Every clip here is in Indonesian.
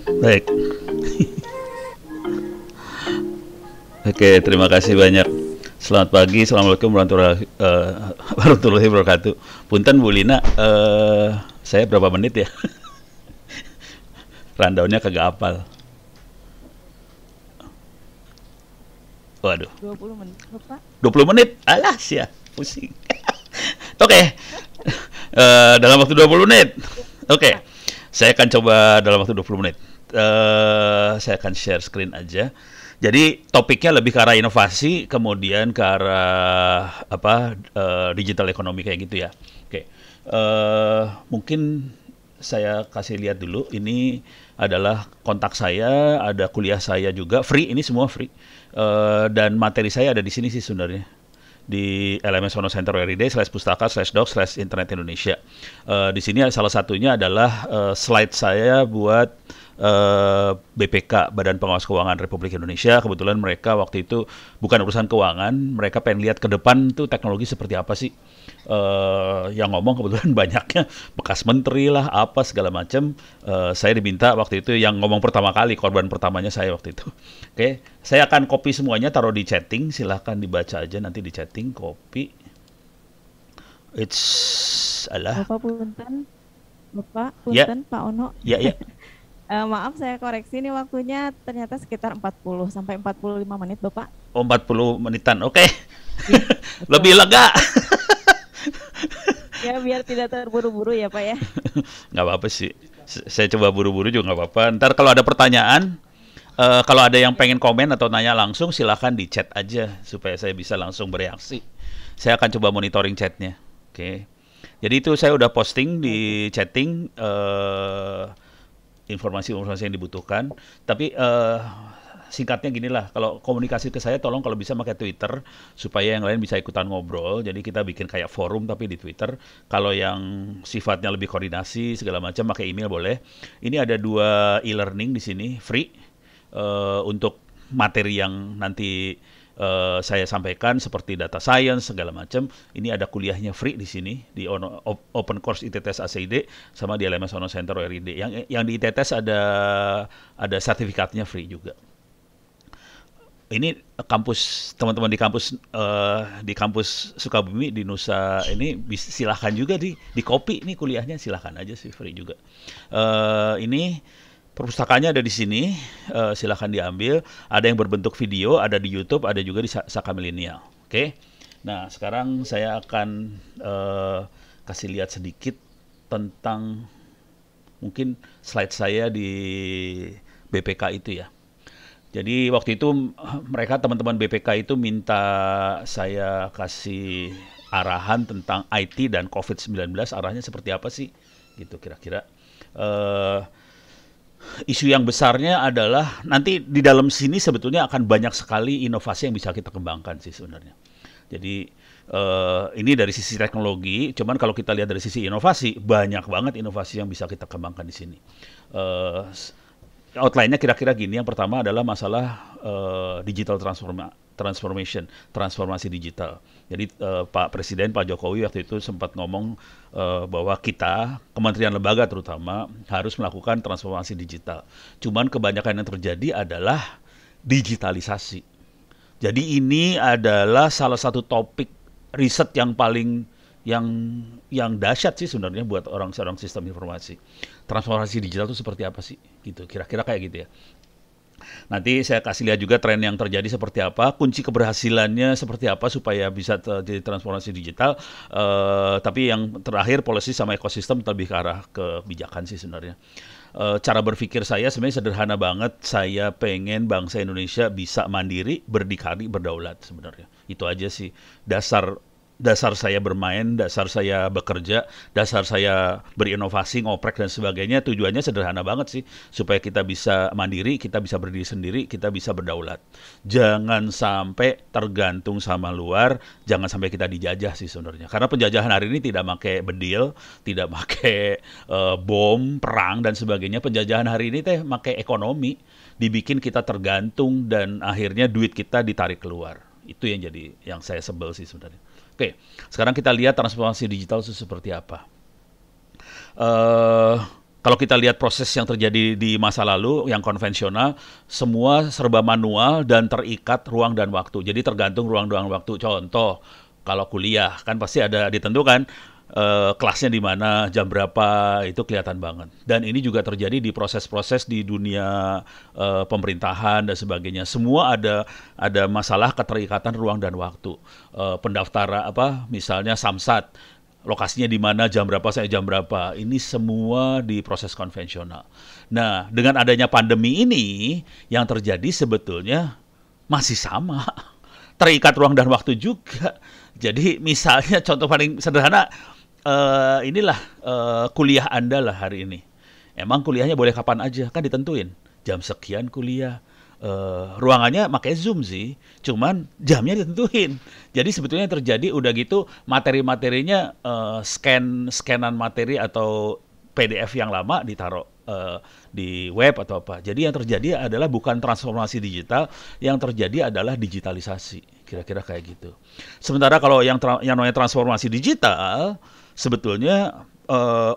Baik. Oke, terima kasih banyak. Selamat pagi, assalamualaikum warahmatullahi wabarakatuh. Punten Bu Lina, saya berapa menit ya? Rundownnya kagak apal. Waduh, 20 menit, Bapak. 20 menit? Alah, sia, pusing. Oke, dalam waktu 20 menit. Oke, saya akan coba dalam waktu 20 menit. Saya akan share screen aja. Jadi topiknya lebih ke arah inovasi, kemudian ke arah digital ekonomi kayak gitu ya. Oke, mungkin saya kasih lihat dulu. Ini adalah kontak saya, ada kuliah saya juga free. Ini semua free. Dan materi saya ada di sini sih sebenarnya di LMS Ono Center Everyday /pustaka/doc/internet Indonesia. Di sini salah satunya adalah slide saya buat BPK, Badan Pengawas Keuangan Republik Indonesia. Kebetulan mereka waktu itu bukan urusan keuangan, mereka pengen lihat ke depan tuh teknologi seperti apa sih. Yang ngomong kebetulan banyaknya bekas menteri lah, apa segala macam. Saya diminta waktu itu yang ngomong pertama kali, korban pertamanya saya waktu itu. Oke, saya akan copy semuanya, taruh di chatting. Silahkan dibaca aja nanti di chatting, copy. Bapak punten, Bapak Ya, punten, Pak Ono. ya, ya. Maaf saya koreksi nih waktunya ternyata sekitar 40 sampai 45 menit, Bapak. Oh, 40 menitan. Oke. Iya, betul. Lebih lega. Ya biar tidak terburu-buru ya, Pak ya. Nggak apa-apa sih. Saya coba buru-buru juga nggak apa-apa. Ntar kalau ada pertanyaan, kalau ada yang pengen komen atau nanya langsung, silahkan di chat aja supaya saya bisa langsung bereaksi. Saya akan coba monitoring chatnya. Oke. Jadi itu saya udah posting di chatting informasi-informasi yang dibutuhkan. Tapi singkatnya gini lah, kalau komunikasi ke saya tolong kalau bisa pakai Twitter supaya yang lain bisa ikutan ngobrol. Jadi kita bikin kayak forum tapi di Twitter. Kalau yang sifatnya lebih koordinasi segala macam pakai email boleh. Ini ada 2 e-learning di sini free untuk materi yang nanti saya sampaikan seperti data science segala macam. Ini ada kuliahnya free di sini di Open Course ITTS ACID sama di LMS Ono Center RID. Yang di ITTS ada sertifikatnya free juga. Ini kampus teman-teman di kampus Sukabumi di Nusa ini silahkan juga di copy nih kuliahnya, silahkan aja sih free juga. Ini perpustakaannya ada di sini, silahkan diambil. Ada yang berbentuk video, ada di YouTube, ada juga di Saka Milenial. Oke. Nah sekarang saya akan kasih lihat sedikit tentang mungkin slide saya di BPK itu ya. Jadi waktu itu mereka teman-teman BPK itu minta saya kasih arahan tentang IT dan COVID-19, arahnya seperti apa sih gitu kira-kira. Isu yang besarnya adalah nanti di dalam sini sebetulnya akan banyak sekali inovasi yang bisa kita kembangkan sih sebenarnya. Jadi ini dari sisi teknologi, cuman kalau kita lihat dari sisi inovasi, banyak banget inovasi yang bisa kita kembangkan di sini. Outline-nya kira-kira gini. Yang pertama adalah masalah digital transformation, transformasi digital. Jadi Pak Presiden, Pak Jokowi waktu itu sempat ngomong bahwa kita, kementerian lembaga terutama, harus melakukan transformasi digital. Cuman kebanyakan yang terjadi adalah digitalisasi. Jadi ini adalah salah satu topik riset yang paling yang dahsyat sih sebenarnya buat seorang sistem informasi. Transformasi digital itu seperti apa sih? Gitu, kira-kira kayak gitu ya. Nanti saya kasih lihat juga tren yang terjadi seperti apa, kunci keberhasilannya seperti apa supaya bisa terjadi transformasi digital. Tapi yang terakhir policy sama ekosistem lebih ke arah kebijakan sih sebenarnya. Cara berpikir saya sebenarnya sederhana banget. Saya pengen bangsa Indonesia bisa mandiri, berdikari, berdaulat sebenarnya. Itu aja sih dasar saya bermain, dasar saya bekerja, dasar saya berinovasi, ngoprek dan sebagainya. Tujuannya sederhana banget sih, supaya kita bisa mandiri, kita bisa berdiri sendiri, kita bisa berdaulat. Jangan sampai tergantung sama luar, jangan sampai kita dijajah sih sebenarnya. Karena penjajahan hari ini tidak pakai bedil, tidak pakai bom, perang dan sebagainya. Penjajahan hari ini teh pakai ekonomi, dibikin kita tergantung dan akhirnya duit kita ditarik keluar. Itu yang saya sebel sih sebenarnya. Oke, sekarang kita lihat transformasi digital itu seperti apa. Kalau kita lihat proses yang terjadi di masa lalu, yang konvensional, semua serba manual dan terikat ruang dan waktu. Jadi tergantung ruang dan waktu. Contoh, kalau kuliah kan pasti ada ditentukan kelasnya di mana, jam berapa, itu kelihatan banget. Dan ini juga terjadi di proses-proses di dunia pemerintahan dan sebagainya. Semua ada masalah keterikatan ruang dan waktu. Pendaftaran misalnya Samsat, lokasinya di mana, jam berapa sampai jam berapa. Ini semua di proses konvensional. Nah, dengan adanya pandemi ini, yang terjadi sebetulnya masih sama. Terikat ruang dan waktu juga. Jadi misalnya contoh paling sederhana, kuliah Anda lah hari ini. Emang kuliahnya boleh kapan aja, kan ditentuin. Jam sekian kuliah. Ruangannya pakai Zoom sih, cuman jamnya ditentuin. Jadi sebetulnya terjadi udah gitu materi-materinya scanan materi atau PDF yang lama ditaruh di web atau apa. Jadi yang terjadi adalah bukan transformasi digital, yang terjadi adalah digitalisasi. Kira-kira kayak gitu. Sementara kalau yang namanya transformasi digital, sebetulnya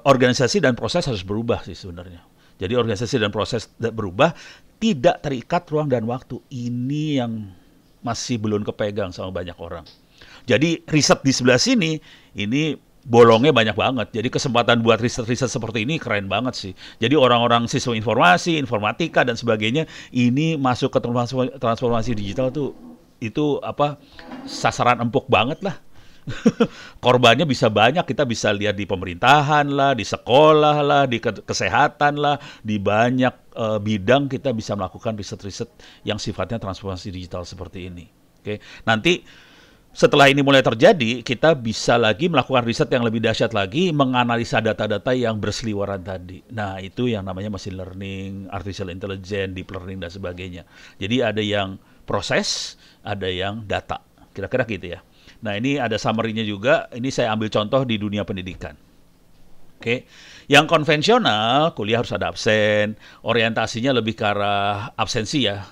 organisasi dan proses harus berubah sih sebenarnya. Jadi organisasi dan proses berubah, tidak terikat ruang dan waktu. Ini yang masih belum kepegang sama banyak orang. Jadi riset di sebelah sini, ini bolongnya banyak banget. Jadi kesempatan buat riset-riset seperti ini keren banget sih. Jadi orang-orang siswa informasi, informatika dan sebagainya, ini masuk ke transformasi digital tuh, itu sasaran empuk banget lah. Korbannya bisa banyak, kita bisa lihat di pemerintahan lah, di sekolah lah, di kesehatan lah, di banyak bidang kita bisa melakukan riset-riset yang sifatnya transformasi digital seperti ini. Oke, nanti setelah ini mulai terjadi, kita bisa lagi melakukan riset yang lebih dahsyat lagi, menganalisa data-data yang berseliweran tadi. Nah, itu yang namanya machine learning, artificial intelligence, deep learning dan sebagainya. Jadi ada yang proses, ada yang data. Kira-kira gitu ya. Nah, ini ada summary-nya juga. Ini saya ambil contoh di dunia pendidikan. Oke. Yang konvensional, kuliah harus ada absen. Orientasinya lebih ke arah absensi ya,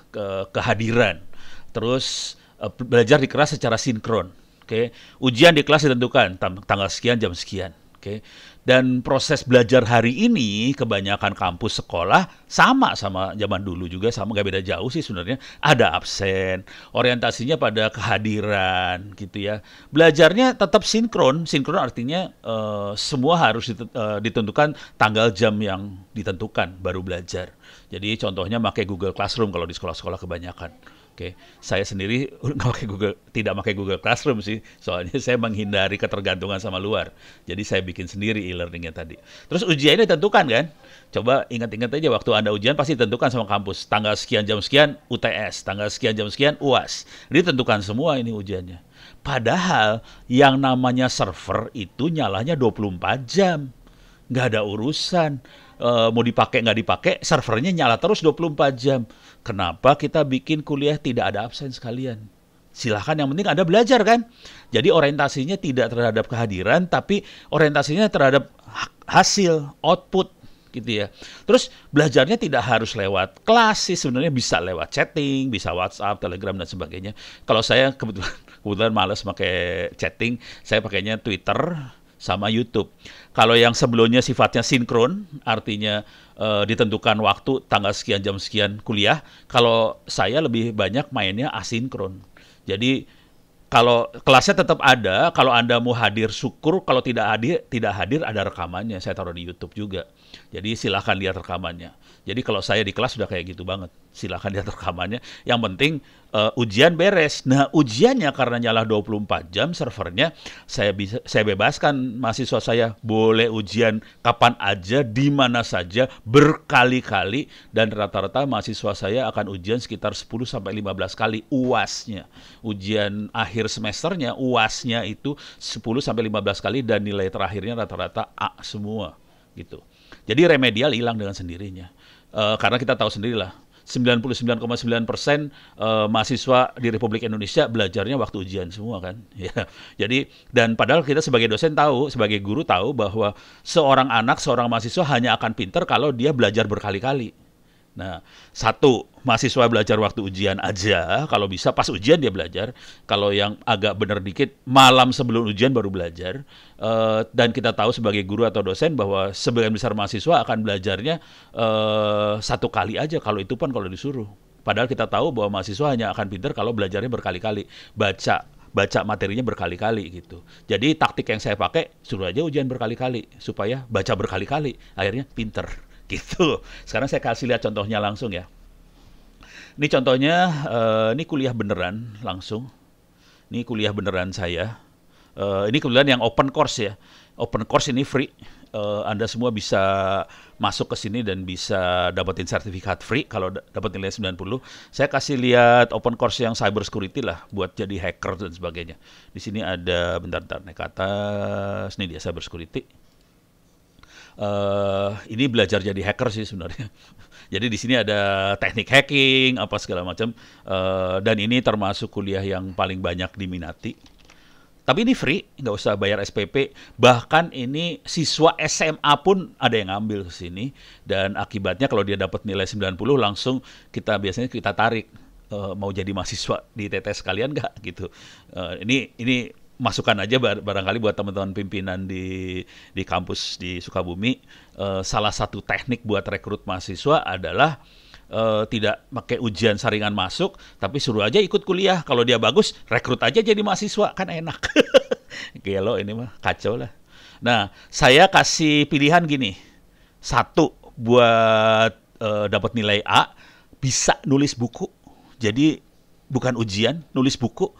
kehadiran. Terus belajar di kelas secara sinkron. Oke. Ujian di kelas ditentukan tanggal sekian, jam sekian. Oke. Dan proses belajar hari ini kebanyakan kampus sekolah sama zaman dulu juga, sama, gak beda jauh sih sebenarnya. Ada absen, orientasinya pada kehadiran gitu ya. Belajarnya tetap sinkron artinya semua harus ditentukan tanggal jam yang ditentukan baru belajar. Jadi contohnya pakai Google Classroom kalau di sekolah-sekolah kebanyakan. Oke, saya sendiri tidak pakai Google Classroom sih, soalnya saya menghindari ketergantungan sama luar. Jadi saya bikin sendiri e-learningnya tadi. Terus ujiannya ditentukan kan? Coba ingat-ingat aja waktu Anda ujian pasti ditentukan sama kampus. Tanggal sekian jam sekian UTS, tanggal sekian jam sekian UAS. Ditentukan semua ini ujiannya. Padahal yang namanya server itu nyalanya 24 jam. Nggak ada urusan. Mau dipakai nggak dipakai, servernya nyala terus 24 jam. Kenapa kita bikin kuliah tidak ada absen sekalian? Silahkan, yang penting Anda belajar kan? Jadi orientasinya tidak terhadap kehadiran, tapi orientasinya terhadap hasil, output gitu ya. Terus belajarnya tidak harus lewat kelas sih, sebenarnya bisa lewat chatting, bisa WhatsApp, Telegram dan sebagainya. Kalau saya kebetulan malas pakai chatting, saya pakainya Twitter sama YouTube. Kalau yang sebelumnya sifatnya sinkron, artinya ditentukan waktu tanggal sekian jam sekian kuliah. Kalau saya lebih banyak mainnya asinkron. Jadi kalau kelasnya tetap ada, kalau Anda mau hadir syukur, kalau tidak hadir ada rekamannya. Saya taruh di YouTube juga. Jadi silakan lihat rekamannya. Jadi kalau saya di kelas sudah kayak gitu banget. Silakan lihat rekamannya. Yang penting ujian beres. Nah, ujiannya karena nyala 24 jam servernya, saya bebaskan mahasiswa saya boleh ujian kapan aja, di mana saja, berkali-kali, dan rata-rata mahasiswa saya akan ujian sekitar 10 sampai 15 kali UAS-nya. Ujian akhir semesternya UAS-nya itu 10 sampai 15 kali dan nilai terakhirnya rata-rata A semua gitu. Jadi remedial hilang dengan sendirinya. Karena kita tahu sendirilah, 99,9% mahasiswa di Republik Indonesia belajarnya waktu ujian semua kan. Ya. Jadi, dan padahal kita sebagai dosen tahu, sebagai guru tahu bahwa seorang mahasiswa hanya akan pinter kalau dia belajar berkali-kali. Nah, satu, mahasiswa belajar waktu ujian aja, kalau bisa pas ujian dia belajar. Kalau yang agak bener dikit, malam sebelum ujian baru belajar. Dan kita tahu sebagai guru atau dosen bahwa sebagian besar mahasiswa akan belajarnya satu kali aja, kalau itu pun kalau disuruh. Padahal kita tahu bahwa mahasiswa hanya akan pintar kalau belajarnya berkali-kali, baca materinya berkali-kali gitu. Jadi taktik yang saya pakai, suruh aja ujian berkali-kali supaya baca berkali-kali, akhirnya pinter gitu. Sekarang saya kasih lihat contohnya langsung ya. Ini contohnya, ini kuliah beneran langsung. Ini kuliah beneran saya. Ini kebetulan yang open course ya. Open course ini free. Anda semua bisa masuk ke sini dan bisa dapetin sertifikat free kalau dapat nilai 90. Saya kasih lihat open course yang cyber security lah buat jadi hacker dan sebagainya. Di sini ada bentar naik ke atas. Ini dia cyber security. Ini belajar jadi hacker sih sebenarnya. Jadi di sini ada teknik hacking apa segala macam. Dan ini termasuk kuliah yang paling banyak diminati. Tapi ini free, nggak usah bayar SPP. Bahkan ini siswa SMA pun ada yang ngambil ke sini. Dan akibatnya kalau dia dapat nilai 90 langsung biasanya kita tarik. Mau jadi mahasiswa di TTS kalian nggak gitu. Ini masukan aja barangkali buat teman-teman pimpinan di kampus di Sukabumi. Salah satu teknik buat rekrut mahasiswa adalah tidak pakai ujian saringan masuk, tapi suruh aja ikut kuliah. Kalau dia bagus, rekrut aja jadi mahasiswa, kan enak. Gelo ini mah kacau lah. Nah, saya kasih pilihan gini. Satu, buat dapat nilai A, bisa nulis buku. Jadi bukan ujian, nulis buku.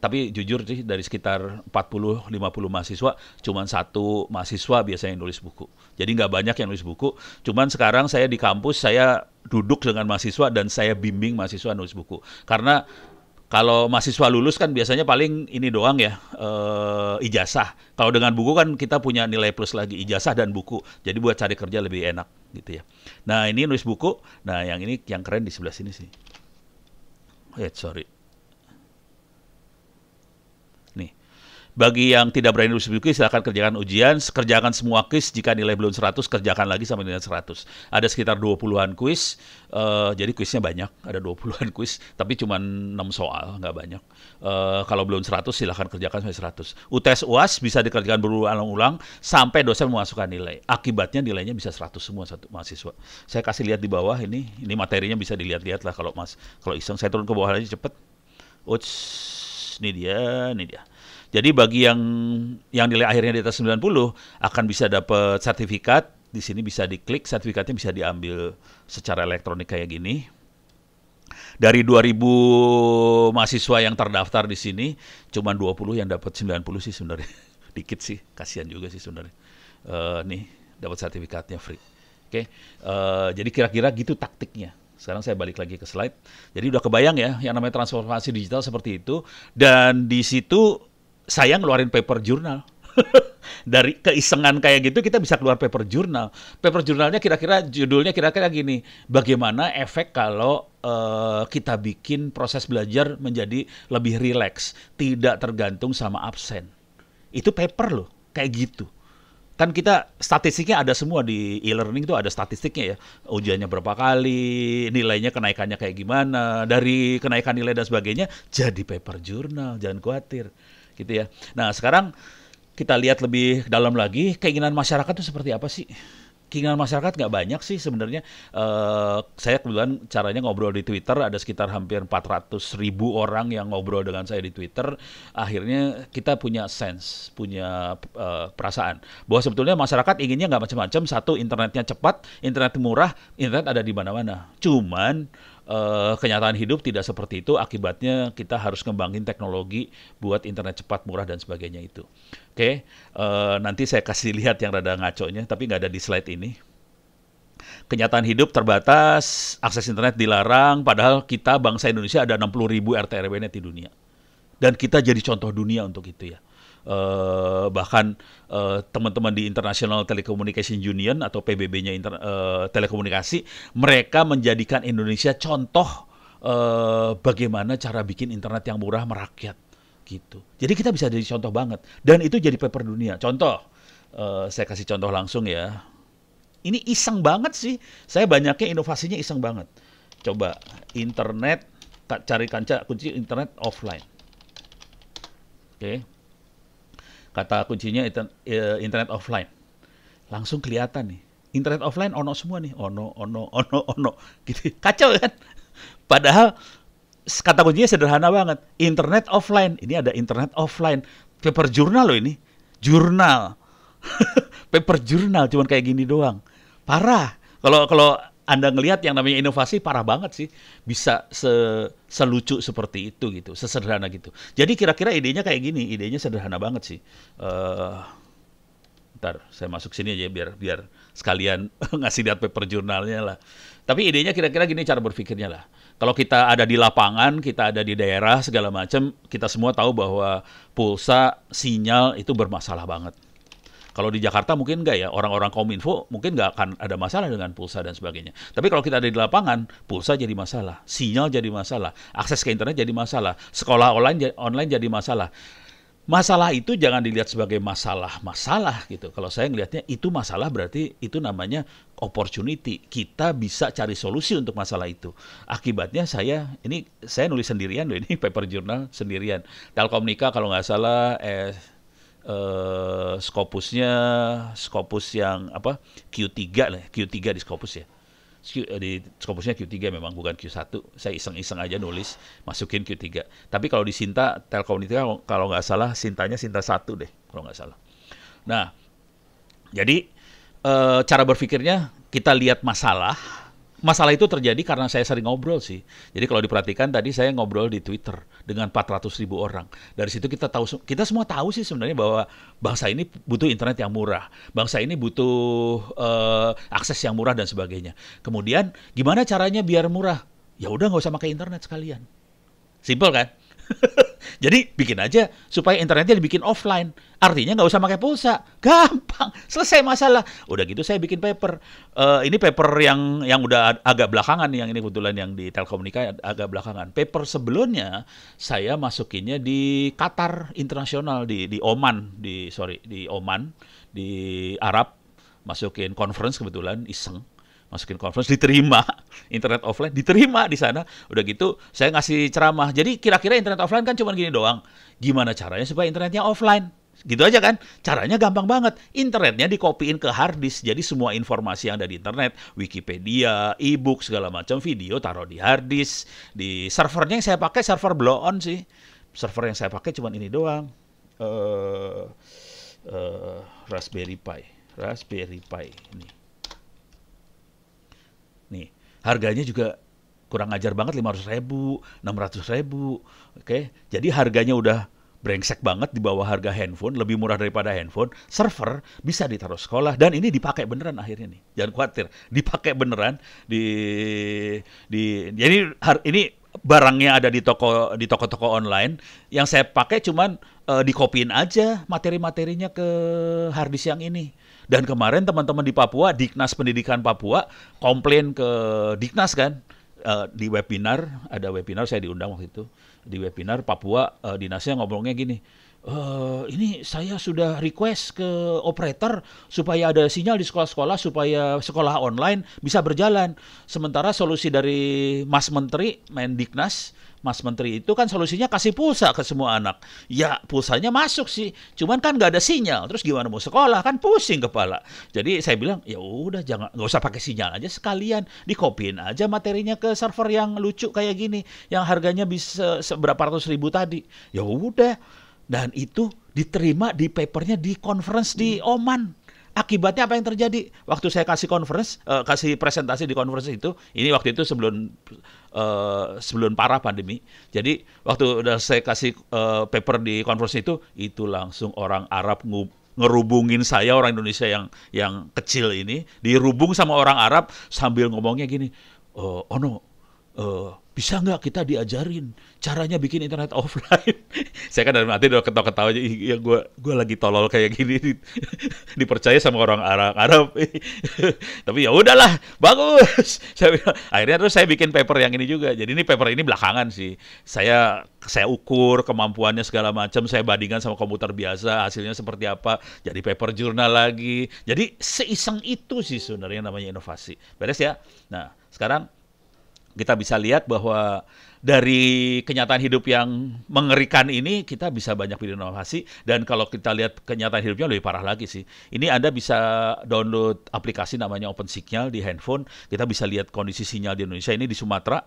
Tapi jujur sih dari sekitar 40-50 mahasiswa, cuman satu mahasiswa biasanya yang nulis buku. Jadi nggak banyak yang nulis buku. Cuman sekarang saya di kampus, saya duduk dengan mahasiswa dan saya bimbing mahasiswa nulis buku. Karena kalau mahasiswa lulus kan biasanya paling ini doang ya, ijazah. Kalau dengan buku kan kita punya nilai plus lagi, ijazah dan buku. Jadi buat cari kerja lebih enak gitu ya. Nah ini nulis buku, nah yang ini yang keren di sebelah sini sih. Sorry. Nih, bagi yang tidak berani nulis buku, silakan kerjakan ujian, kerjakan semua kuis, jika nilai belum 100, kerjakan lagi sampai nilai 100. Ada sekitar 20-an kuis, jadi kuisnya banyak, ada 20-an kuis, tapi cuma 6 soal, nggak banyak. Kalau belum 100, silakan kerjakan sampai 100. UTS UAS bisa dikerjakan berulang-ulang, sampai dosen memasukkan nilai. Akibatnya nilainya bisa 100 semua satu mahasiswa. Saya kasih lihat di bawah, ini materinya bisa dilihat-lihat lah kalau iseng. Saya turun ke bawah aja cepet. Ini dia. Jadi bagi yang nilai akhirnya di atas 90 akan bisa dapat sertifikat. Di sini bisa diklik, sertifikatnya bisa diambil secara elektronik kayak gini. Dari 2000 mahasiswa yang terdaftar di sini, cuma 20 yang dapat 90 sih sebenarnya. Dikit sih, kasihan juga sih sebenarnya. Nih, dapat sertifikatnya free. Oke. Jadi kira-kira gitu taktiknya. Sekarang saya balik lagi ke slide. Jadi udah kebayang ya, yang namanya transformasi digital seperti itu. Dan di situ saya ngeluarin paper jurnal. Dari keisengan kayak gitu kita bisa keluar paper jurnal. Paper jurnalnya judulnya kira-kira gini. Bagaimana efek kalau kita bikin proses belajar menjadi lebih rileks, tidak tergantung sama absen. Itu paper loh, kayak gitu. Kan kita statistiknya ada semua di e-learning itu ada statistiknya ya. Ujiannya berapa kali, nilainya kenaikannya kayak gimana, dari kenaikan nilai dan sebagainya jadi paper jurnal, jangan khawatir. Gitu ya. Nah, sekarang kita lihat lebih dalam lagi, keinginan masyarakat itu seperti apa sih? Keinginan masyarakat nggak banyak sih sebenarnya. Saya kebetulan caranya ngobrol di Twitter, ada sekitar hampir 400.000 orang yang ngobrol dengan saya di Twitter. Akhirnya kita punya sense, punya perasaan bahwa sebetulnya masyarakat inginnya nggak macam-macam. Satu, internetnya cepat, internet murah, internet ada di mana-mana. Cuman kenyataan hidup tidak seperti itu, akibatnya kita harus ngembangin teknologi buat internet cepat, murah, dan sebagainya itu. Oke, nanti saya kasih lihat yang rada ngaconya, tapi nggak ada di slide ini. Kenyataan hidup terbatas, akses internet dilarang, padahal kita bangsa Indonesia ada 60.000 RT RW net di dunia. Dan kita jadi contoh dunia untuk itu ya. Bahkan teman-teman di International Telecommunication Union atau PBB-nya telekomunikasi, mereka menjadikan Indonesia contoh bagaimana cara bikin internet yang murah merakyat gitu. Jadi kita bisa jadi contoh banget dan itu jadi paper dunia. Contoh, saya kasih contoh langsung ya. Ini iseng banget sih. Saya banyaknya inovasinya iseng banget. Coba internet, cari kunci internet offline. Oke. Kata kuncinya internet offline. Langsung kelihatan nih. Internet offline ono semua nih. Ono. Gitu. Kacau kan? Padahal kata kuncinya sederhana banget. Internet offline. Ini ada internet offline. Paper jurnal loh ini. Jurnal. Paper jurnal cuman kayak gini doang. Parah. Kalau Anda ngelihat yang namanya inovasi parah banget sih. Bisa selucu seperti itu gitu, sesederhana gitu. Jadi kira-kira idenya kayak gini, idenya sederhana banget sih. Ntar saya masuk sini aja biar sekalian ngasih lihat paper jurnalnya lah. Tapi idenya kira-kira gini cara berpikirnya lah. Kalau kita ada di lapangan, kita ada di daerah segala macam, kita semua tahu bahwa pulsa, sinyal itu bermasalah banget. Kalau di Jakarta mungkin enggak ya, orang-orang Kominfo mungkin nggak akan ada masalah dengan pulsa dan sebagainya. Tapi kalau kita ada di lapangan, pulsa jadi masalah, sinyal jadi masalah, akses ke internet jadi masalah, sekolah online jadi masalah. Masalah itu jangan dilihat sebagai masalah gitu. Kalau saya ngelihatnya itu masalah berarti itu namanya opportunity. Kita bisa cari solusi untuk masalah itu. Akibatnya saya nulis sendirian loh ini paper journal sendirian. Telkomnika kalau nggak salah Scopus yang apa Q3 lah, Q3 di Scopus ya. Di Scopusnya Q3 memang bukan Q1. Saya iseng-iseng aja nulis masukin Q3. Tapi kalau di Sinta Telkomnika kalau nggak salah Sintanya Sinta 1 deh kalau nggak salah. Nah, jadi cara berpikirnya kita lihat masalah. Masalah itu terjadi karena saya sering ngobrol sih. Jadi kalau diperhatikan tadi saya ngobrol di Twitter dengan 400.000 orang. Dari situ kita semua tahu sih sebenarnya bahwa bangsa ini butuh internet yang murah. Bangsa ini butuh akses yang murah dan sebagainya. Kemudian gimana caranya biar murah? Ya udah nggak usah pakai internet sekalian. Simple kan? Jadi bikin aja supaya internetnya dibikin offline. Artinya nggak usah pakai pulsa. Gampang. Selesai masalah. Udah gitu saya bikin paper. Ini paper yang udah agak belakangan. Yang ini kebetulan yang di Telkomnika agak belakangan. Paper sebelumnya saya masukinnya di Qatar Internasional. Di Oman. Di Oman. Di Arab. Masukin conference kebetulan. Iseng. Masukin conference, diterima. Internet offline diterima di sana. Udah gitu saya ngasih ceramah. Jadi kira-kira internet offline kan cuma gini doang. Gimana caranya supaya internetnya offline? Gitu aja kan. Caranya gampang banget. Internetnya dikopiin ke hard disk. Jadi semua informasi yang ada di internet, Wikipedia, e-book, segala macam, video taruh di hard disk. Di servernya yang saya pakai server blow on sih. Server yang saya pakai cuma ini doang. Raspberry Pi ini. Nih, harganya juga kurang ajar banget, 500.000, 600.000. Oke, jadi harganya udah brengsek banget di bawah harga handphone, lebih murah daripada handphone. Server bisa ditaruh sekolah dan ini dipakai beneran akhirnya nih. Jangan khawatir, dipakai beneran jadi ini barangnya ada di toko-toko online. Yang saya pakai cuman dikopiin aja materi-materinya ke hard disk yang ini. Dan kemarin teman-teman di Papua, Diknas Pendidikan Papua, komplain ke Diknas kan, di webinar, ada webinar saya diundang waktu itu, di webinar Papua, dinasnya ngomongnya gini, ini saya sudah request ke operator supaya ada sinyal di sekolah-sekolah, supaya sekolah online bisa berjalan. Sementara solusi dari Mas Menteri, Mendiknas, Mas Menteri itu kan solusinya kasih pulsa ke semua anak. Ya pulsanya masuk sih, cuman kan nggak ada sinyal. Terus gimana mau sekolah? Kan pusing kepala. Jadi saya bilang ya udah nggak usah pakai sinyal aja sekalian, dikopiin aja materinya ke server yang lucu kayak gini, yang harganya bisa seberapa ratus ribu tadi. Ya udah, dan itu diterima di papernya di conference di Oman. Akibatnya apa yang terjadi? Waktu saya kasih presentasi di conference itu, ini waktu itu sebelum parah pandemi. Jadi waktu udah saya kasih paper di conference itu langsung orang Arab ngerubungin saya, orang Indonesia yang kecil ini, dirubung sama orang Arab sambil ngomongnya gini, oh no, Bisa nggak kita diajarin caranya bikin internet offline? Saya kan dalam hati udah ketawa-ketawa aja, "Ih, ya gue lagi tolol kayak gini dipercaya sama orang Arab. Tapi ya udahlah, bagus. Saya bilang, akhirnya terus saya bikin paper yang ini juga. Jadi ini paper ini belakangan sih. Saya ukur kemampuannya segala macam, saya bandingkan sama komputer biasa, hasilnya seperti apa. Jadi paper jurnal lagi. Jadi seiseng itu sih sebenarnya namanya inovasi. Beres ya? Nah, sekarang kita bisa lihat bahwa dari kenyataan hidup yang mengerikan ini kita bisa banyak berinovasi, dan kalau kita lihat kenyataan hidupnya lebih parah lagi sih. Ini Anda bisa download aplikasi namanya Open Signal di handphone. Kita bisa lihat kondisi sinyal di Indonesia ini di Sumatera.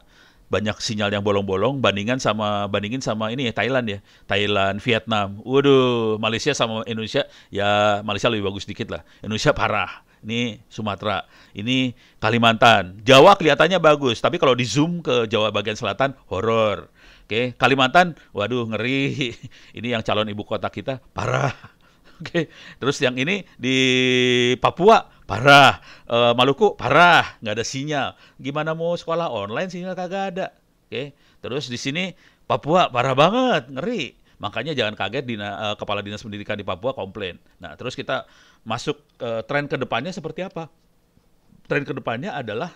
Banyak sinyal yang bolong-bolong bandingin sama ini ya Thailand ya. Thailand, Vietnam. Waduh, Malaysia sama Indonesia ya Malaysia lebih bagus dikit lah. Indonesia parah. Ini Sumatera, ini Kalimantan. Jawa kelihatannya bagus, tapi kalau di zoom ke Jawa bagian selatan, horor. Oke, Kalimantan, waduh ngeri. Ini yang calon ibu kota kita, parah. Oke, terus yang ini di Papua, parah. Maluku, parah, nggak ada sinyal. Gimana mau sekolah online, sinyal kagak ada. Oke, terus di sini Papua, parah banget, ngeri. Makanya jangan kaget Kepala Dinas Pendidikan di Papua komplain. Nah, terus kita masuk tren ke depannya seperti apa? Tren ke depannya adalah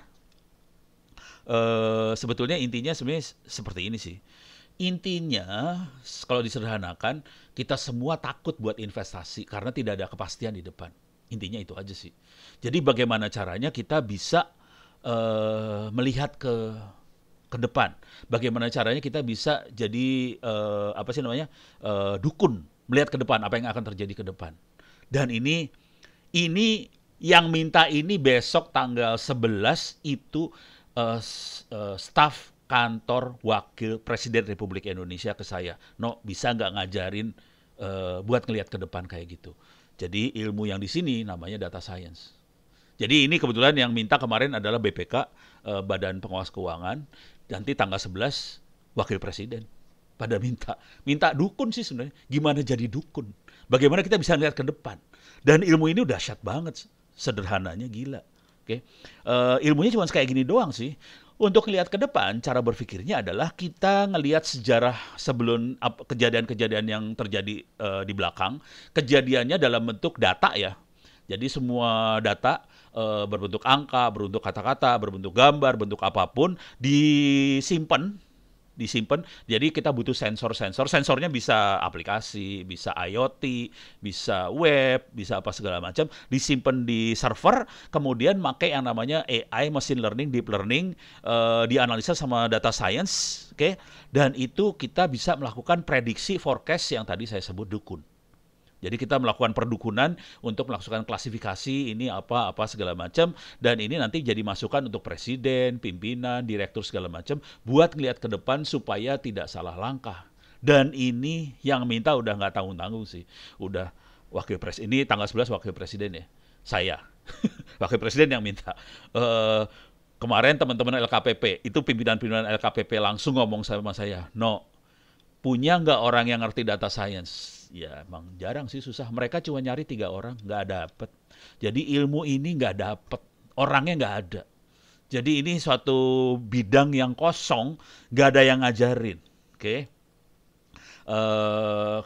sebetulnya intinya sebenarnya seperti ini sih. Intinya kalau disederhanakan, kita semua takut buat investasi karena tidak ada kepastian di depan. Intinya itu aja sih. Jadi bagaimana caranya kita bisa melihat ke depan. Bagaimana caranya kita bisa jadi dukun, melihat ke depan apa yang akan terjadi ke depan. Dan ini yang minta ini besok tanggal 11 itu staf kantor Wakil Presiden Republik Indonesia ke saya. No, bisa nggak ngajarin buat ngelihat ke depan kayak gitu. Jadi ilmu yang di sini namanya data science. Jadi ini kebetulan yang minta kemarin adalah BPK, Badan Pengawas Keuangan. Nanti tanggal 11 Wakil Presiden pada minta dukun sih sebenarnya. Gimana jadi dukun? Bagaimana kita bisa lihat ke depan? Dan ilmu ini udah dahsyat banget, sederhananya gila. Oke, ilmunya cuma kayak gini doang sih. Untuk lihat ke depan, cara berpikirnya adalah kita ngelihat sejarah sebelum kejadian-kejadian yang terjadi di belakang. Kejadiannya dalam bentuk data ya. Jadi semua data berbentuk angka, berbentuk kata-kata, berbentuk gambar, bentuk apapun disimpan. Jadi kita butuh sensor. Sensornya bisa aplikasi, bisa IoT, bisa web, bisa apa segala macam. Disimpan di server, kemudian pakai yang namanya AI, machine learning, deep learning, dianalisa sama data science, oke? Dan itu kita bisa melakukan prediksi forecast yang tadi saya sebut dukun. Jadi kita melakukan perdukunan untuk melakukan klasifikasi ini apa segala macam, dan ini nanti jadi masukan untuk presiden, pimpinan, direktur segala macam buat ngelihat ke depan supaya tidak salah langkah. Dan ini yang minta udah nggak tanggung-tanggung sih. Udah wakil presiden, ini tanggal 11 wakil presiden ya. Saya. Wakil presiden yang minta. Kemarin teman-teman LKPP, itu pimpinan-pimpinan LKPP langsung ngomong sama saya, "No, punya nggak orang yang ngerti data science?" Ya emang jarang sih, susah. Mereka cuma nyari 3 orang, nggak dapet. Jadi ilmu ini nggak dapet, orangnya nggak ada. Jadi ini suatu bidang yang kosong, nggak ada yang ngajarin. Oke.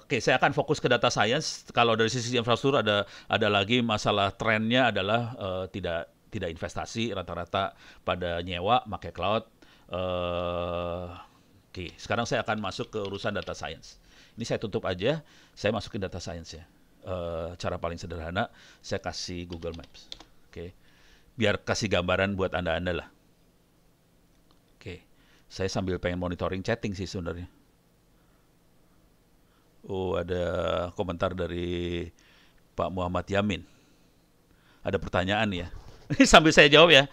Oke, saya akan fokus ke data science. Kalau dari sisi infrastruktur ada lagi masalah trennya adalah tidak investasi, rata-rata pada nyewa, pakai cloud. Oke, sekarang saya akan masuk ke urusan data science. Ini saya tutup aja, saya masukin data science ya. Cara paling sederhana, saya kasih Google Maps. Oke, biar kasih gambaran buat Anda-Anda lah. Oke, saya sambil pengen monitoring chatting sih sebenarnya. Oh, ada komentar dari Pak Muhammad Yamin. Ada pertanyaan ya. Sambil saya jawab ya.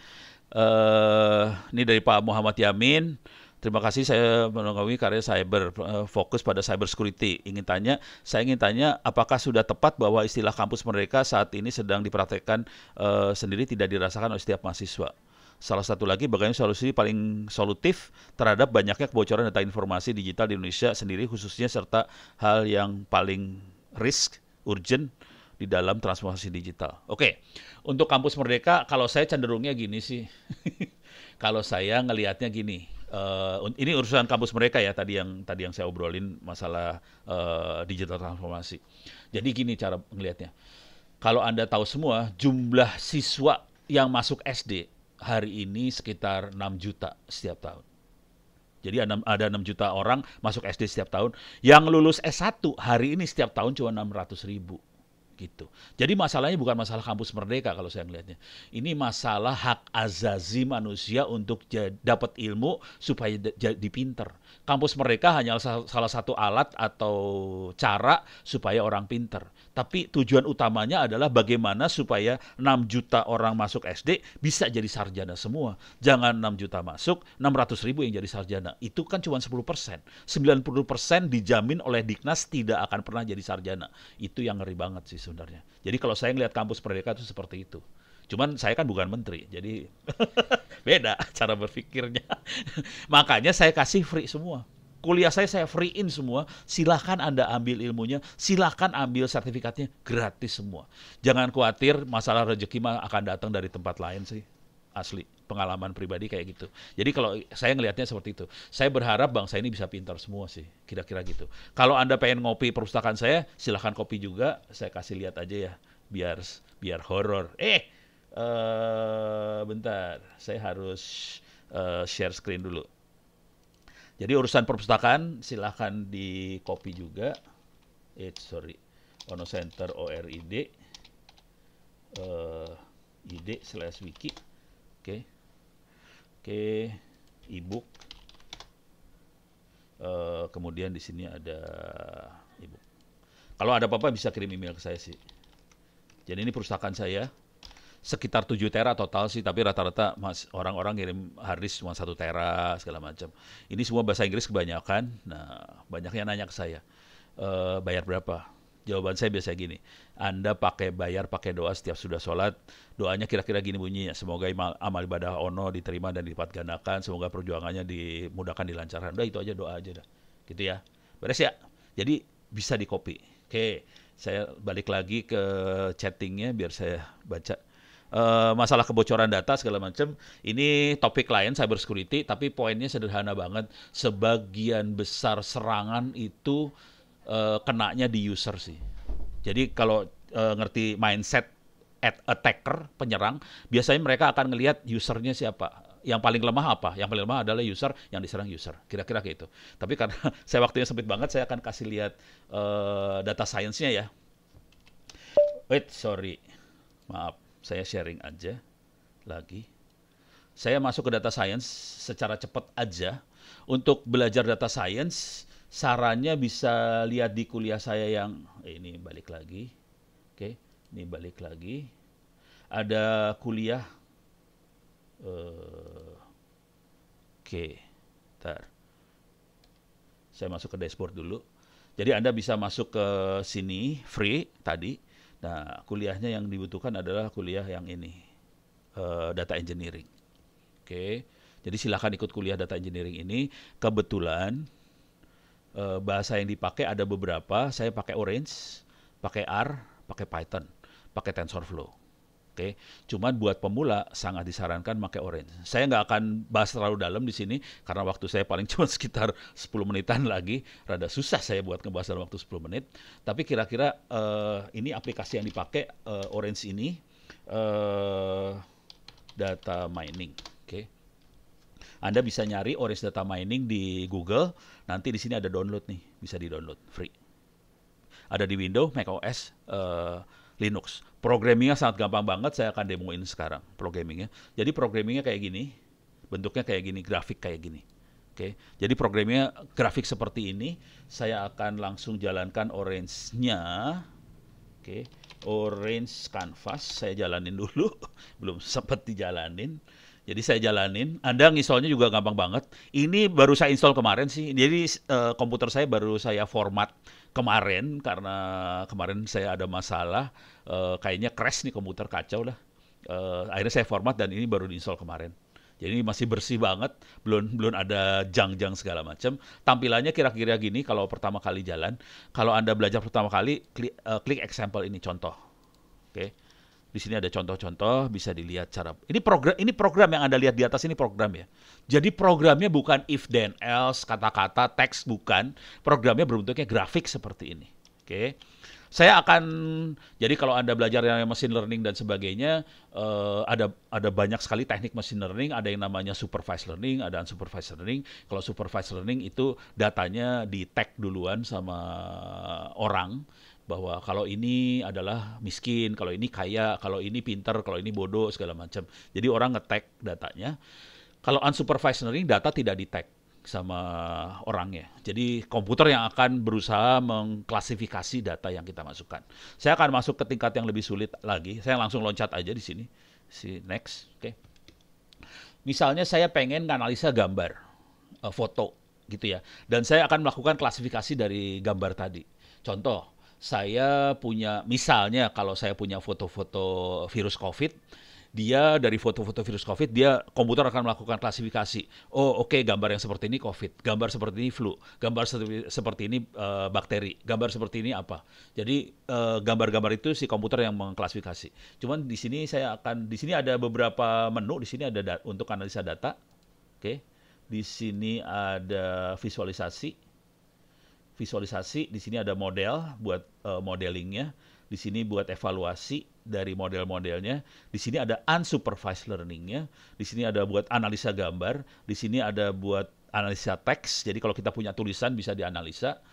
Ini dari Pak Muhammad Yamin. Terima kasih, saya mengetahui karya cyber, fokus pada cyber security. Saya ingin tanya, apakah sudah tepat bahwa istilah kampus merdeka saat ini sedang dipraktekkan sendiri tidak dirasakan oleh setiap mahasiswa? Salah satu lagi, bagaimana solusi paling solutif terhadap banyaknya kebocoran data informasi digital di Indonesia sendiri khususnya, serta hal yang paling risk, urgent di dalam transformasi digital. Oke, untuk kampus merdeka, kalau saya cenderungnya gini sih. Kalau saya ngelihatnya gini, Ini urusan kampus mereka ya, tadi yang saya obrolin masalah digital transformasi. Jadi gini cara ngelihatnya. Kalau Anda tahu semua, jumlah siswa yang masuk SD hari ini sekitar 6 juta setiap tahun. Jadi ada 6 juta orang masuk SD setiap tahun. Yang lulus S1 hari ini setiap tahun cuma 600.000 gitu. Jadi masalahnya bukan masalah kampus merdeka kalau saya melihatnya. Ini masalah hak azazi manusia untuk dapat ilmu supaya jadi pinter. Kampus merdeka hanya salah satu alat atau cara supaya orang pinter. Tapi tujuan utamanya adalah bagaimana supaya 6 juta orang masuk SD bisa jadi sarjana semua. Jangan 6 juta masuk, 600.000 yang jadi sarjana. Itu kan cuma 10%. 90% dijamin oleh Diknas tidak akan pernah jadi sarjana. Itu yang ngeri banget sih sebenarnya. Jadi kalau saya ngelihat kampus merdeka itu seperti itu. Cuman saya kan bukan menteri, jadi beda cara berpikirnya. Makanya saya kasih free semua. Kuliah saya free-in semua. Silahkan Anda ambil ilmunya, silahkan ambil sertifikatnya, gratis semua. Jangan khawatir masalah rezeki mah akan datang dari tempat lain sih. Asli, pengalaman pribadi kayak gitu. Jadi kalau saya ngelihatnya seperti itu. Saya berharap bangsa ini bisa pintar semua sih, kira-kira gitu. Kalau Anda pengen ngopi perpustakaan saya, silahkan kopi juga. Saya kasih lihat aja ya, biar horor. Bentar, saya harus share screen dulu. Jadi urusan perpustakaan silahkan di copy juga. Ono Center ORID id/wiki. Oke, ebook. Kemudian di sini ada ebook. Kalau ada apa-apa bisa kirim email ke saya sih. Jadi ini perpustakaan saya. Sekitar 7 tera total sih, tapi rata-rata orang-orang ngirim harddisk cuma 1 tera segala macam. Ini semua bahasa Inggris kebanyakan. Nah, banyak yang nanya ke saya, bayar berapa? Jawaban saya biasa gini, Anda bayar pakai doa setiap sudah sholat, doanya kira-kira gini bunyinya, semoga amal ibadah Ono diterima dan dilipat gandakan, semoga perjuangannya dimudahkan, dilancarkan. Udah itu aja, doa aja dah. Gitu ya. Beres ya? Jadi bisa di copy. Oke, saya balik lagi ke chattingnya biar saya baca. Masalah kebocoran data segala macam, ini topik lain cyber security, tapi poinnya sederhana banget. Sebagian besar serangan itu kenanya di user sih. Jadi kalau ngerti mindset attacker, penyerang, biasanya mereka akan ngelihat usernya siapa. Yang paling lemah apa? Yang paling lemah adalah user, yang diserang user. Kira-kira kayak itu. Tapi karena saya waktunya sempit banget, saya akan kasih lihat data science-nya ya. Sorry. Maaf. Saya sharing aja lagi. Saya masuk ke data science secara cepat aja. Untuk belajar data science, sarannya bisa lihat di kuliah saya yang ini balik lagi. Oke, ini balik lagi. Ada kuliah. Ntar. Saya masuk ke dashboard dulu. Jadi Anda bisa masuk ke sini free tadi. Nah, kuliahnya yang dibutuhkan adalah kuliah yang ini, data engineering. Oke, jadi silakan ikut kuliah data engineering ini. Kebetulan bahasa yang dipakai ada beberapa. Saya pakai Orange, pakai R, pakai Python, pakai TensorFlow. Oke, cuman buat pemula sangat disarankan pakai Orange. Saya nggak akan bahas terlalu dalam di sini karena waktu saya paling cuma sekitar 10 menitan lagi. Rada susah saya buat ngebahas dalam waktu 10 menit. Tapi kira-kira ini aplikasi yang dipakai Orange ini data mining. Oke, Anda bisa nyari Orange data mining di Google. Nanti di sini ada download nih, bisa di-download free. Ada di Windows, macOS, Linux. Programmingnya sangat gampang banget, saya akan demoin sekarang programmingnya. Jadi programmingnya kayak gini, bentuknya kayak gini, grafik kayak gini. Oke, jadi programmingnya grafik seperti ini. Saya akan langsung jalankan Orange-nya. Oke, Orange Canvas, saya jalanin dulu. Belum sempat dijalanin. Jadi saya jalanin. Anda nginstalnya juga gampang banget. Ini baru saya install kemarin sih. Jadi komputer saya baru saya format kemarin karena kemarin saya ada masalah. Kayaknya crash nih komputer, kacau lah. Akhirnya saya format dan ini baru diinstal kemarin. Jadi masih bersih banget, belum ada jang-jang segala macam. Tampilannya kira-kira gini kalau pertama kali jalan. Kalau Anda belajar pertama kali, klik example ini contoh. Oke. Di sini ada contoh-contoh, bisa dilihat cara. Ini program yang Anda lihat di atas ini program ya. Jadi programnya bukan if then else, kata-kata, teks bukan. Programnya berbentuknya grafik seperti ini. Oke. Saya akan jadi kalau Anda belajar yang machine learning dan sebagainya, ada banyak sekali teknik machine learning, ada yang namanya supervised learning, ada unsupervised learning. Kalau supervised learning itu datanya di tag duluan sama orang bahwa kalau ini adalah miskin, kalau ini kaya, kalau ini pinter, kalau ini bodoh segala macam. Jadi orang nge-tag datanya. Kalau unsupervised learning data tidak di-tag sama orangnya. Jadi komputer yang akan berusaha mengklasifikasi data yang kita masukkan. Saya akan masuk ke tingkat yang lebih sulit lagi. Saya langsung loncat aja di sini. Next, oke. Misalnya saya pengen analisa gambar, foto gitu ya. Dan saya akan melakukan klasifikasi dari gambar tadi. Contoh, saya punya misalnya kalau saya punya foto-foto virus COVID, dia dari foto-foto virus COVID, dia komputer akan melakukan klasifikasi. Oh, oke, gambar yang seperti ini COVID, gambar seperti ini flu, gambar seperti ini bakteri, gambar seperti ini apa. Jadi gambar-gambar itu si komputer yang mengklasifikasi. Cuman di sini di sini ada beberapa menu, di sini ada untuk analisa data. Oke. Di sini ada visualisasi. Di sini ada model buat modelingnya. Di sini buat evaluasi dari model-modelnya. Di sini ada unsupervised learning-nya. Di sini ada buat analisa gambar. Di sini ada buat analisa teks. Jadi kalau kita punya tulisan bisa dianalisa,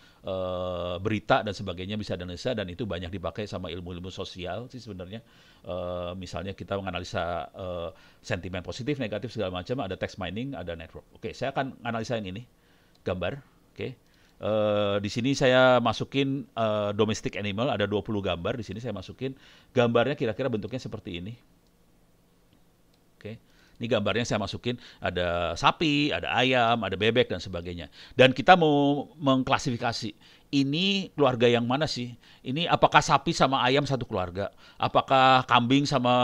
berita dan sebagainya bisa dianalisa, dan itu banyak dipakai sama ilmu-ilmu sosial sih sebenarnya. Misalnya kita menganalisa sentimen positif, negatif segala macam. Ada text mining, ada network. Oke, saya akan analisa yang ini, gambar. Oke. Di sini saya masukin domestic animal, ada 20 gambar. Di sini saya masukin gambarnya kira-kira bentuknya seperti ini. Oke. Ini gambarnya saya masukin, ada sapi, ada ayam, ada bebek dan sebagainya. Dan kita mau mengklasifikasi, ini keluarga yang mana sih? Ini apakah sapi sama ayam satu keluarga? Apakah kambing sama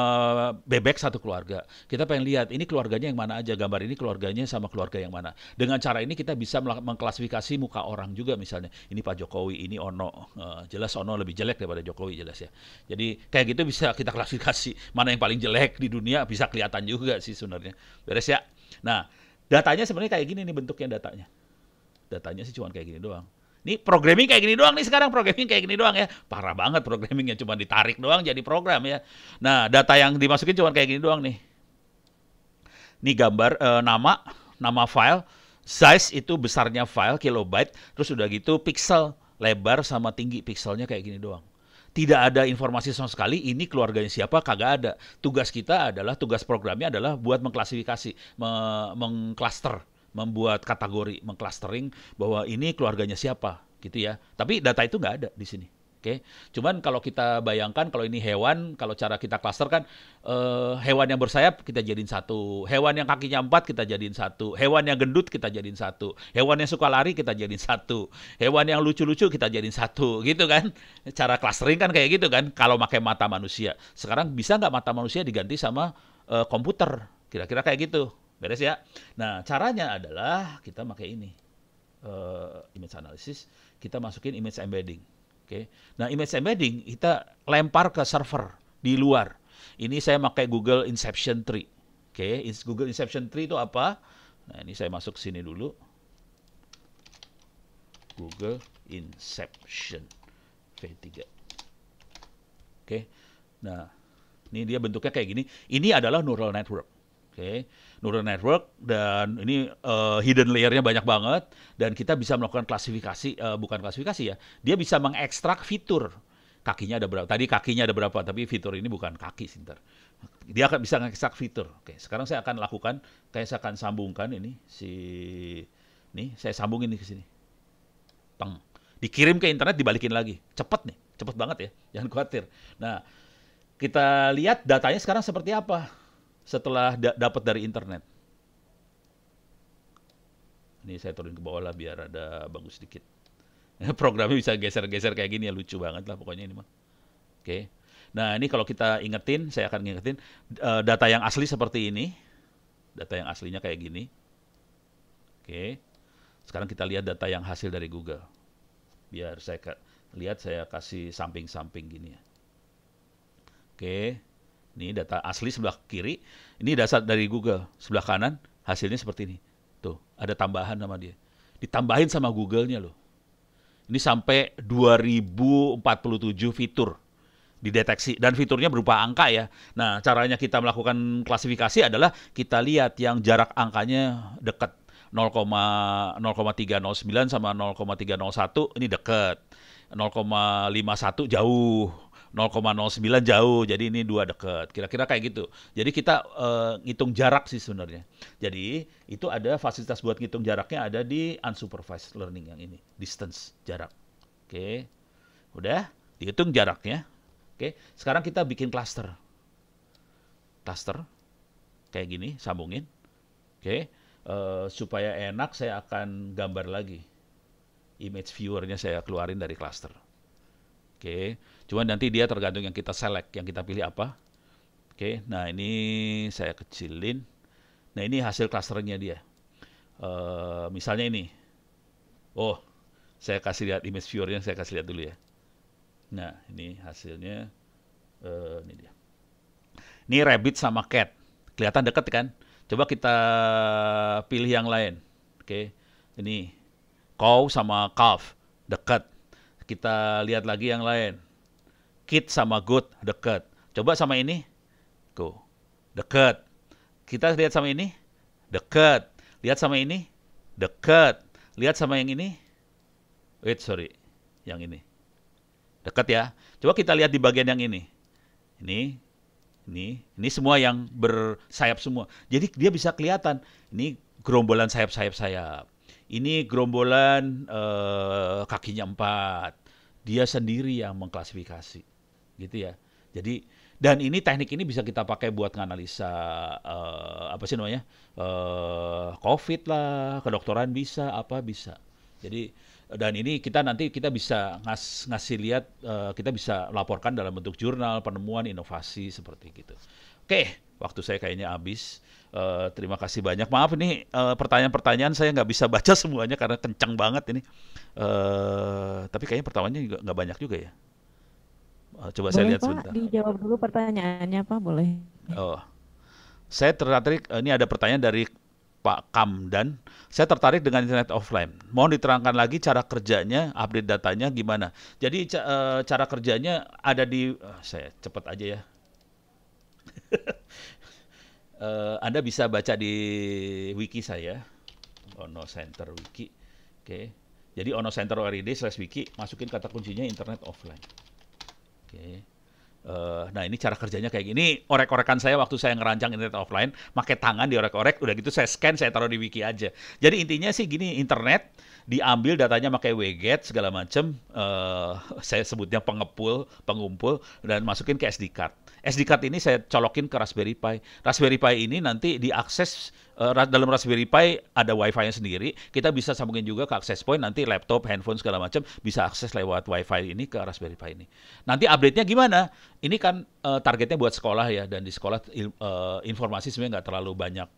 bebek satu keluarga? Kita pengen lihat ini keluarganya yang mana aja, gambar ini keluarganya sama keluarga yang mana. Dengan cara ini kita bisa mengklasifikasi muka orang juga, misalnya ini Pak Jokowi, ini Ono. Jelas Ono lebih jelek daripada Jokowi, jelas ya. Jadi kayak gitu bisa kita klasifikasi mana yang paling jelek di dunia, bisa kelihatan juga sih sebenarnya. Beres ya? Nah, datanya sebenarnya kayak gini nih bentuknya datanya. Datanya sih cuma kayak gini doang. Ini programming kayak gini doang nih sekarang, programming kayak gini doang ya. Parah banget programmingnya, cuma ditarik doang jadi program ya. Nah, data yang dimasukin cuma kayak gini doang nih. Ini gambar, nama file, size itu besarnya file, kilobyte, terus udah gitu pixel, lebar sama tinggi pixelnya kayak gini doang. Tidak ada informasi sama sekali, ini keluarganya siapa, kagak ada. Tugas kita adalah, tugas programnya adalah buat mengklasifikasi, mengcluster, membuat kategori, mengclustering bahwa ini keluarganya siapa, gitu ya. Tapi data itu nggak ada di sini. Oke, cuman kalau kita bayangkan kalau ini hewan, kalau cara kita cluster kan hewan yang bersayap kita jadiin satu, hewan yang kakinya 4 kita jadiin satu, hewan yang gendut kita jadiin satu, hewan yang suka lari kita jadiin satu, hewan yang lucu-lucu kita jadiin satu, gitu kan? Cara clustering kan kayak gitu kan? Kalau pakai mata manusia, sekarang bisa nggak mata manusia diganti sama komputer? Kira-kira kayak gitu, beres ya? Nah, caranya adalah kita pakai ini, image analysis, kita masukin image embedding. Oke. Nah, image embedding kita lempar ke server di luar. Ini saya pakai Google Inception Tree. Oke, Google Inception Tree itu apa? Nah, ini saya masuk sini dulu. Google Inception V3. Oke. Nah, ini dia bentuknya kayak gini. Ini adalah neural network. Oke, neural network, dan ini hidden layer-nya banyak banget, dan kita bisa melakukan klasifikasi, bukan klasifikasi ya, dia bisa mengekstrak fitur. Kakinya ada berapa? Tadi kakinya ada berapa, tapi fitur ini bukan kaki, sinter. Dia akan bisa mengekstrak fitur. Oke, sekarang saya akan lakukan, saya akan sambungkan ini nih saya sambungin nih ke sini. Teng. Dikirim ke internet, dibalikin lagi. Cepet nih, cepet banget ya, jangan khawatir. Nah, kita lihat datanya sekarang seperti apa setelah dapat dari internet. Ini saya turun ke bawah lah biar ada bagus sedikit. Programnya bisa geser-geser kayak gini ya, lucu banget lah pokoknya ini mah. Oke. Nah, ini kalau kita ingetin, saya akan ngingetin data yang asli seperti ini. Data yang aslinya kayak gini. Oke. Sekarang kita lihat data yang hasil dari Google. Biar saya lihat, saya kasih samping-samping gini ya. Oke. Ini data asli sebelah kiri, ini data dari Google. Sebelah kanan hasilnya seperti ini. Tuh, ada tambahan sama dia. Ditambahin sama Google-nya loh. Ini sampai 2047 fitur dideteksi dan fiturnya berupa angka ya. Nah, caranya kita melakukan klasifikasi adalah kita lihat yang jarak angkanya dekat 0,309 sama 0,301 ini dekat. 0,51 jauh. 0,09 jauh, jadi ini dua dekat. Kira-kira kayak gitu. Jadi kita ngitung jarak sih sebenarnya. Jadi itu ada fasilitas buat ngitung jaraknya ada di unsupervised learning yang ini, distance jarak. Oke, udah dihitung jaraknya. Oke, sekarang kita bikin cluster. Cluster kayak gini, sambungin. Oke, supaya enak saya akan gambar lagi. Image viewernya saya keluarin dari cluster. Oke, cuman nanti dia tergantung yang kita select, yang kita pilih apa. Oke, nah ini saya kecilin. Nah ini hasil clusternya dia. Misalnya ini. Oh, saya kasih lihat image viewernya, saya kasih lihat dulu ya. Nah ini hasilnya. Ini dia. Ini rabbit sama cat. Kelihatan deket kan? Coba kita pilih yang lain. Oke, ini cow sama calf. Dekat. Kita lihat lagi yang lain. Kid sama goat dekat. Coba sama ini. Go. Dekat. Kita lihat sama ini. Dekat. Lihat sama ini. Dekat. Lihat sama yang ini. Wait, sorry. Yang ini. Dekat ya. Coba kita lihat di bagian yang ini. Ini semua yang bersayap semua. Jadi dia bisa kelihatan. Ini gerombolan sayap-sayap. Ini gerombolan kakinya 4. Dia sendiri yang mengklasifikasi, gitu ya. Jadi dan ini teknik ini bisa kita pakai buat nganalisa apa sih namanya COVID lah, kedokteran bisa, apa bisa. Jadi dan ini nanti kita bisa ngasih lihat, kita bisa laporkan dalam bentuk jurnal penemuan inovasi seperti gitu. Oke, waktu saya kayaknya habis. Terima kasih banyak. Maaf ini pertanyaan-pertanyaan saya nggak bisa baca semuanya karena kencang banget ini. Tapi kayaknya pertanyaannya juga nggak banyak juga ya. Coba saya Boleh lihat Pak, sebentar. dijawab dulu pertanyaannya Pak, boleh. Oh, saya tertarik. Ini ada pertanyaan dari Pak Kamdan. Saya tertarik dengan internet offline. Mohon diterangkan lagi cara kerjanya, update datanya gimana. Jadi cara kerjanya ada di. Saya cepat aja ya. Anda bisa baca di wiki saya, Ono Center Wiki. Oke. Jadi onocenter.id/wiki, masukin kata kuncinya internet offline. Oke. Nah ini cara kerjanya kayak gini. Orek-orekan saya waktu saya ngerancang internet offline, pakai tangan diorek-orek, udah gitu saya scan, saya taruh di wiki aja. Jadi intinya sih gini, internet diambil datanya pakai WGET segala macam. Saya sebutnya pengumpul, dan masukin ke SD card. SD card ini saya colokin ke Raspberry Pi. Raspberry Pi ini nanti diakses dalam Raspberry Pi ada Wi-Fi-nya sendiri. Kita bisa sambungin juga ke access point, nanti laptop, handphone segala macam bisa akses lewat Wi-Fi ini ke Raspberry Pi ini. Nanti update-nya gimana? Ini kan targetnya buat sekolah ya, dan di sekolah informasi sebenarnya nggak terlalu banyak,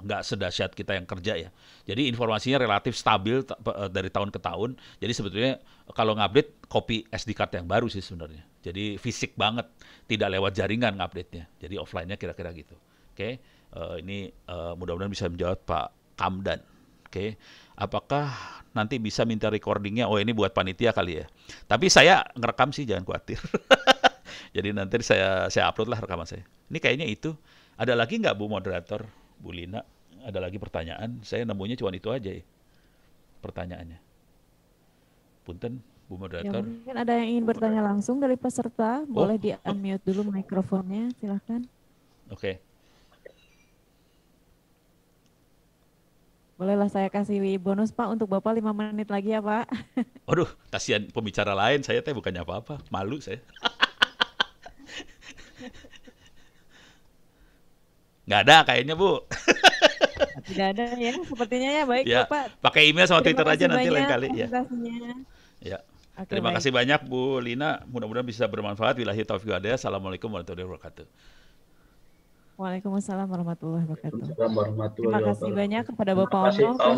nggak sedahsyat kita yang kerja ya. Jadi informasinya relatif stabil dari tahun ke tahun. Jadi sebetulnya kalau ngupdate copy SD card yang baru sih sebenarnya. Jadi fisik banget, tidak lewat jaringan ngupdate-nya. Jadi offline-nya kira-kira gitu. Oke, ini mudah-mudahan bisa menjawab Pak Kamdan. Oke, apakah nanti bisa minta recordingnya? Oh ini buat panitia kali ya. Tapi saya ngerekam sih, jangan khawatir. Jadi nanti saya upload lah rekaman saya. Ini kayaknya itu. Ada lagi nggak Bu Moderator, Bu Lina? Ada lagi pertanyaan? Saya nemunya cuma itu aja ya pertanyaannya. Punten, Bu Ya Moderator. mungkin ada yang ingin bertanya langsung dari peserta, Oh, boleh di-unmute dulu mikrofonnya, silakan. oke. Bolehlah saya kasih bonus Pak untuk Bapak 5 menit lagi ya Pak. Waduh, kasihan pembicara lain, saya teh bukannya apa-apa, malu saya. Nggak ada kayaknya Bu. Tidak ada ya, sepertinya ya. Baik Ya, Bapak, pakai email sama terima Twitter aja kasih nanti lain banyak kali ya. presentasinya. Ya. Oke, Terima baik. kasih banyak Bu Lina, mudah-mudahan bisa bermanfaat. Billahi taufiq wal hidayah. Assalamualaikum warahmatullahi wabarakatuh. Waalaikumsalam warahmatullahi wabarakatuh. Waalaikumsalam warahmatullahi Terima kasih wabarakatuh. banyak kepada Terima Bapak kasih Ono. Om.